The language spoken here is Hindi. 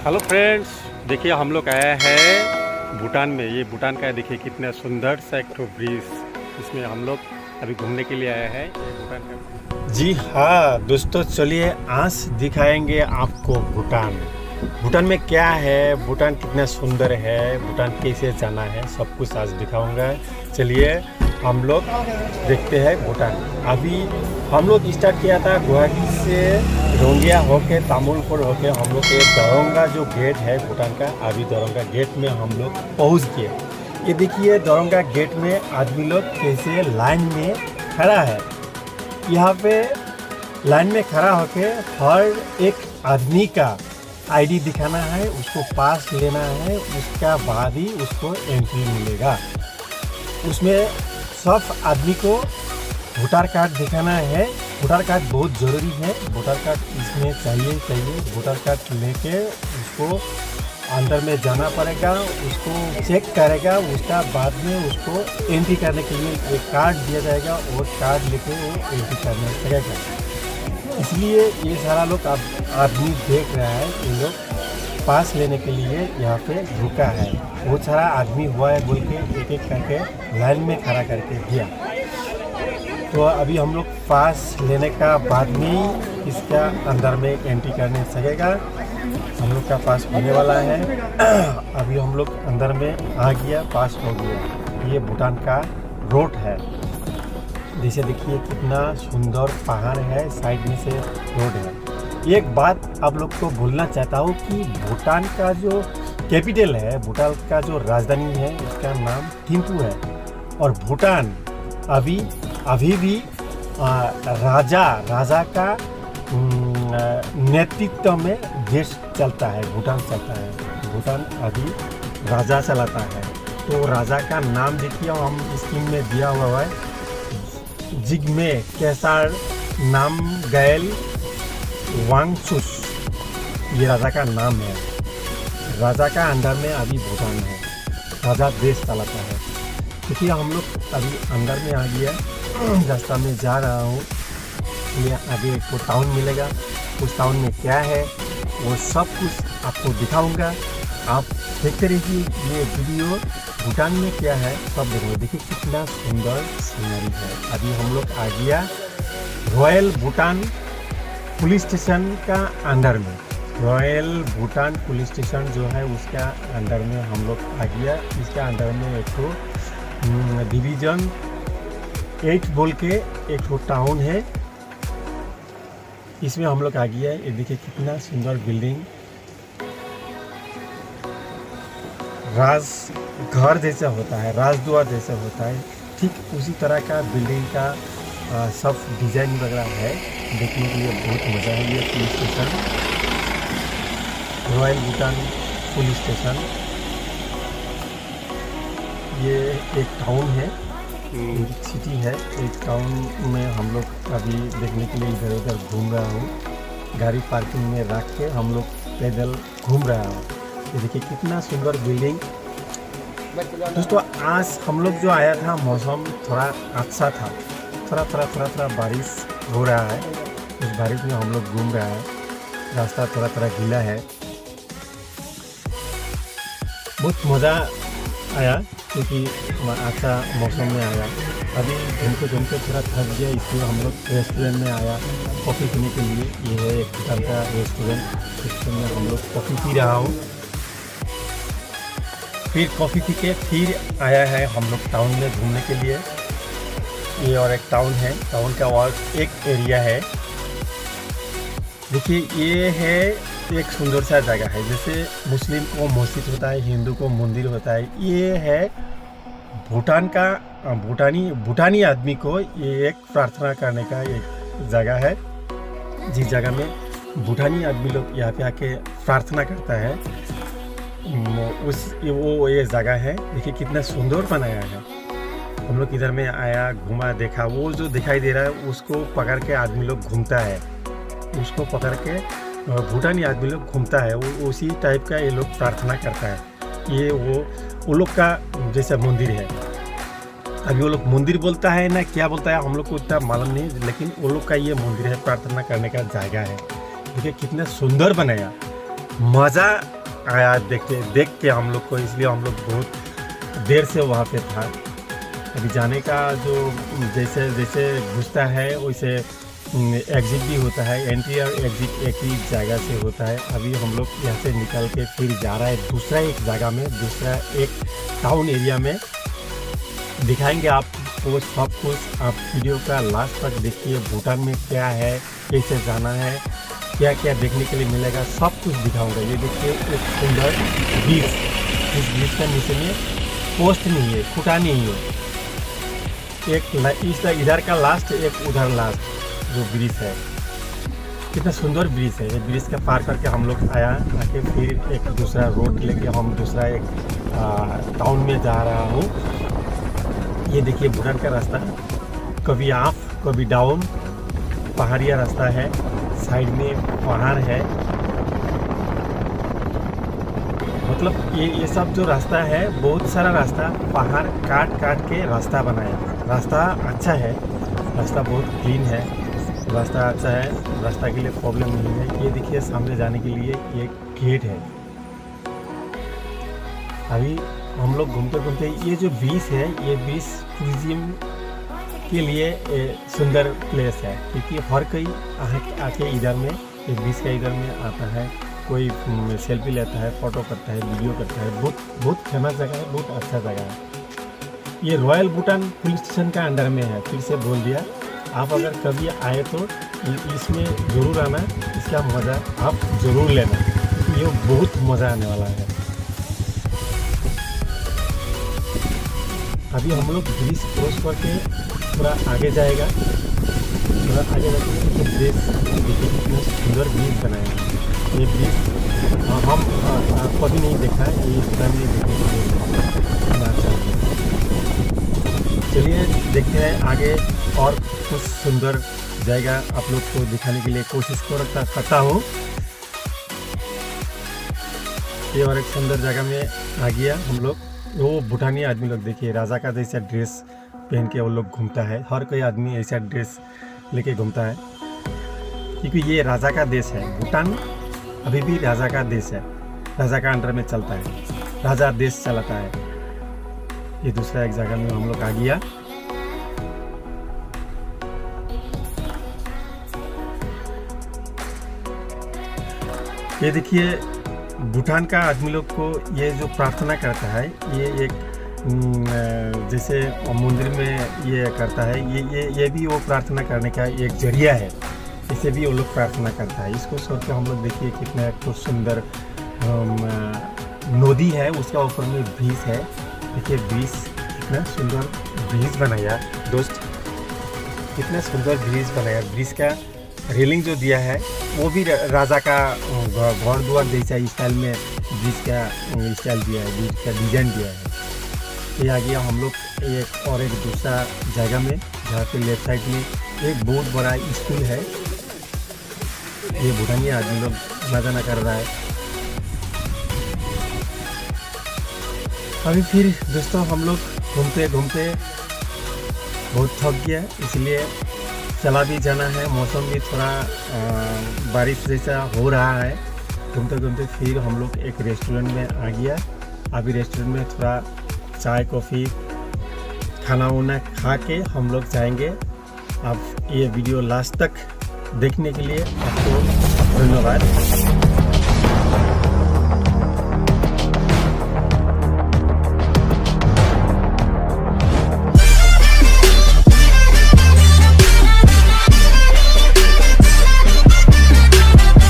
हेलो फ्रेंड्स, देखिए हम लोग आया है भूटान में। ये भूटान का है, देखिए कितना सुंदर सा एक ठो ब्रिज। इसमें हम लोग अभी घूमने के लिए आया है ये भूटान का। जी हाँ दोस्तों, चलिए आज दिखाएंगे आपको भूटान। भूटान में क्या है, भूटान कितना सुंदर है, भूटान कैसे जाना है, सब कुछ आज दिखाऊंगा। चलिए हम लोग देखते हैं भूटान। अभी हम लोग स्टार्ट किया था गुवाहाटी से, रोंगिया होके, तामुलपुर होके हम लोग ये दरोंगा जो गेट है भूटान का। अभी दरोंगा गेट में हम लोग पहुंच गए। ये देखिए दरोंगा गेट में आदमी लोग कैसे लाइन में खड़ा है। यहाँ पे लाइन में खड़ा होके हर एक आदमी का आईडी दिखाना है, उसको पास लेना है, उसका बाद ही उसको एंट्री मिलेगा। उसमें सब आदमी को वोटर कार्ड दिखाना है। वोटर कार्ड बहुत ज़रूरी है, वोटर कार्ड इसमें चाहिए। वोटर कार्ड लेके उसको अंदर में जाना पड़ेगा, उसको चेक करेगा, उसका बाद में उसको एंट्री करने के लिए एक कार्ड दिया जाएगा और कार्ड लेके वो एंट्री करने लगेगा। इसलिए ये सारा लोग आदमी देख रहा है, ये लोग पास लेने के लिए यहाँ पे रुका है। बहुत सारा आदमी हुआ है बोल के एक एक करके लाइन में खड़ा करके दिया। तो अभी हम लोग पास लेने का बाद में इसका अंदर में एंट्री करने सकेगा। हम लोग का पास होने वाला है। अभी हम लोग अंदर में आ गया, पास हो गया। ये भूटान का रोड है। जैसे देखिए कितना सुंदर पहाड़ है, साइड में से रोड है। एक बात आप लोग को बोलना चाहता हूँ कि भूटान का जो कैपिटल है, भूटान का जो राजधानी है, उसका नाम थिम्पू है। और भूटान अभी भी राजा का नेतृत्व में देश चलता है, भूटान चलता है। भूटान अभी राजा चलाता है। तो राजा का नाम देखिए हम स्क्रीन में दिया हुआ है, जिग्मे केसर नामग्याल वांगचुक, ये राजा का नाम है। राजा का अंदर में अभी भूटान है, राजा देश चलाता है। देखिए हम लोग अभी अंदर में आ गया, रास्ता में जा रहा हूँ। ये आगे एक टाउन मिलेगा, उस टाउन में क्या है वो सब कुछ आपको दिखाऊंगा। आप देखते रहिए ये वीडियो। भूटान में क्या है सब देखो। देखिए कितना सुंदर सीनरी है। अभी हम लोग आ गया रॉयल भूटान पुलिस स्टेशन का अंदर में। रॉयल भूटान पुलिस स्टेशन जो है उसका अंदर में हम लोग आ गया। इसका अंदर में एक तो डिवीज़न 8 बोल के एक तो टाउन है, इसमें हम लोग आ गया है। ये देखिए कितना सुंदर बिल्डिंग, राज घर जैसा होता है, राजद्वार जैसा होता है, ठीक उसी तरह का बिल्डिंग का सब डिजाइन वगैरह है। देखने के लिए बहुत मज़ा है। ये police station, royal Bhutan police station, ये एक टाउन है, एक सिटी है। एक टाउन में हम लोग अभी देखने के लिए इधर उधर घूम रहा हूँ। गाड़ी पार्किंग में रख के हम लोग पैदल घूम रहा हूँ। ये देखिए कितना सुंदर बिल्डिंग। दोस्तों आज हम लोग जो आया था मौसम थोड़ा अच्छा था, थोड़ा बारिश हो रहा है। उस बारिश में हम लोग घूम रहा है। रास्ता थोड़ा गीला है। बहुत मज़ा आया क्योंकि अच्छा मौसम में आया। अभी घूमते थोड़ा थक गया, इसलिए हम लोग रेस्टोरेंट में आया कॉफ़ी पीने के लिए। ये है एक भूटान का रेस्टोरेंट, इसमें हम लोग कॉफ़ी पी रहा हूँ। फिर कॉफ़ी पी के फिर आया है हम लोग टाउन में घूमने के लिए। ये और एक टाउन है, टाउन का और एक एरिया है। देखिए ये है एक सुंदर सा जगह है। जैसे मुस्लिम को मस्जिद होता है, हिंदू को मंदिर होता है, ये है भूटान का भूटानी आदमी को ये एक प्रार्थना करने का एक जगह है। जिस जगह में भूटानी आदमी लोग यहाँ पे आके प्रार्थना करता है, वो ये जगह है। देखिए कितना सुंदर बनाया है। हम लोग इधर में आया, घूमा, देखा। वो जो दिखाई दे रहा है उसको पकड़ के आदमी लोग घूमता है, उसको पकड़ के भूटानी आदमी लोग घूमता है। वो उसी टाइप का ये लोग प्रार्थना करता है। ये वो लोग का जैसा मंदिर है। अभी वो लोग मंदिर बोलता है ना क्या बोलता है हम लोग को इतना मालूम नहीं, लेकिन वो लोग का ये मंदिर है, प्रार्थना करने का जगह है। देखिए कितना सुंदर बनाया। मज़ा आया देख के हम लोग को, इसलिए हम लोग बहुत देर से वहाँ पे था। अभी जाने का जो जैसे जैसे घुसता है वैसे एग्ज़िट भी होता है, एंट्री और एग्ज़िट एक ही जगह से होता है। अभी हम लोग यहाँ से निकल के फिर जा रहा है दूसरा एक जगह में, दूसरा एक टाउन एरिया में। दिखाएंगे आपको सब कुछ, आप वीडियो का लास्ट तक देखिए। भूटान में क्या है, कैसे जाना है, क्या क्या देखने के लिए मिलेगा, सब कुछ दिखाऊंगा। ये देखिए एक सुंदर ब्रिज, इस ब्रिज का नीचे में पोस्ट नहीं है, खुटा नहीं है, एक इधर का लास्ट, एक उधर लास्ट जो ब्रिज है। कितना सुंदर ब्रिज है। ये ब्रिज का पार करके हम लोग आके फिर एक दूसरा रोड लेके हम दूसरा एक टाउन में जा रहा हूँ। ये देखिए भूटान का रास्ता, कभी अप कभी डाउन, पहाड़िया रास्ता है, साइड में पहाड़ है। मतलब ये सब जो रास्ता है, बहुत सारा रास्ता पहाड़ काट काट के रास्ता बनाया। रास्ता अच्छा है, रास्ता बहुत क्लीन है, रास्ता अच्छा है, रास्ता के लिए प्रॉब्लम नहीं है। ये देखिए सामने जाने के लिए एक गेट है। अभी हम लोग घूमते घूमते, ये जो ब्रिज है, ये ब्रिज टूरिज्म के लिए सुंदर प्लेस है, क्योंकि हर कोई आके इधर में, ये ब्रिज का इधर में आता है, कोई सेल्फी लेता है, फ़ोटो करता है, वीडियो करता है। बहुत फेमस जगह है, बहुत अच्छा जगह है। ये रॉयल भूटान पुलिस स्टेशन का अंडर में है, फिर से बोल दिया। आप अगर कभी आए तो इसमें ज़रूर आना, इसका मज़ा आप ज़रूर लेना, ये बहुत मज़ा आने वाला है। अभी हम लोग ब्रिज क्रॉस करके थोड़ा आगे जाएगा, थोड़ा आगे जाके तो ब्रिज देखिए कितना सुंदर ब्रिज बनाया है। ये ब्रिज हम कभी नहीं देखा है, ये भूटान में देखने चाहिए। चलिए देखते हैं आगे और कुछ सुंदर जगह आप लोग को दिखाने के लिए कोशिश करता हूँ। ये और एक सुंदर जगह में आ गया हम लोग। वो भूटानी आदमी लोग देखिए, राजा का जैसा ड्रेस पहन के वो लोग घूमता है। हर कोई आदमी ऐसा ड्रेस लेके घूमता है, क्योंकि ये राजा का देश है। भूटान अभी भी राजा का देश है, राजा का अंडर में चलता है, राजा देश चलाता है। ये दूसरा एक जगह में हम लोग आ गया। ये देखिए भूटान का आदमी लोग को ये जो प्रार्थना करता है, ये एक जैसे मंदिर में ये करता है, ये भी वो प्रार्थना करने का एक जरिया है। इसे भी वो लोग प्रार्थना करता है। इसको छोड़ के हम लोग देखिए कितना तो सुंदर नदी है, उसका ऊपर में ब्रिज है। देखिए ब्रिज, कितना सुंदर ब्रिज बनाया दोस्त, कितना सुंदर ब्रिज बनाया। ब्रिज का रेलिंग जो दिया है वो भी राजा का घर द्वार जैसा स्टाइल में ब्रिज का स्टाइल दिया है, ब्रिज का डिजाइन दिया है। ये आ गया हम लोग एक और एक दूसरा जगह में, जहाँ पे लेफ्ट साइड में एक बहुत बड़ा स्कूल है। ये भूटानी आदमी लोग आना जाना कर रहा है। अभी फिर दोस्तों हम लोग घूमते घूमते बहुत थक गया, इसलिए चला भी जाना है। मौसम भी थोड़ा बारिश जैसा हो रहा है। घूमते घूमते फिर हम लोग एक रेस्टोरेंट में आ गया। अभी रेस्टोरेंट में थोड़ा चाय कॉफ़ी खाना वाना खा के हम लोग जाएंगे। आप ये वीडियो लास्ट तक देखने के लिए आपको धन्यवाद।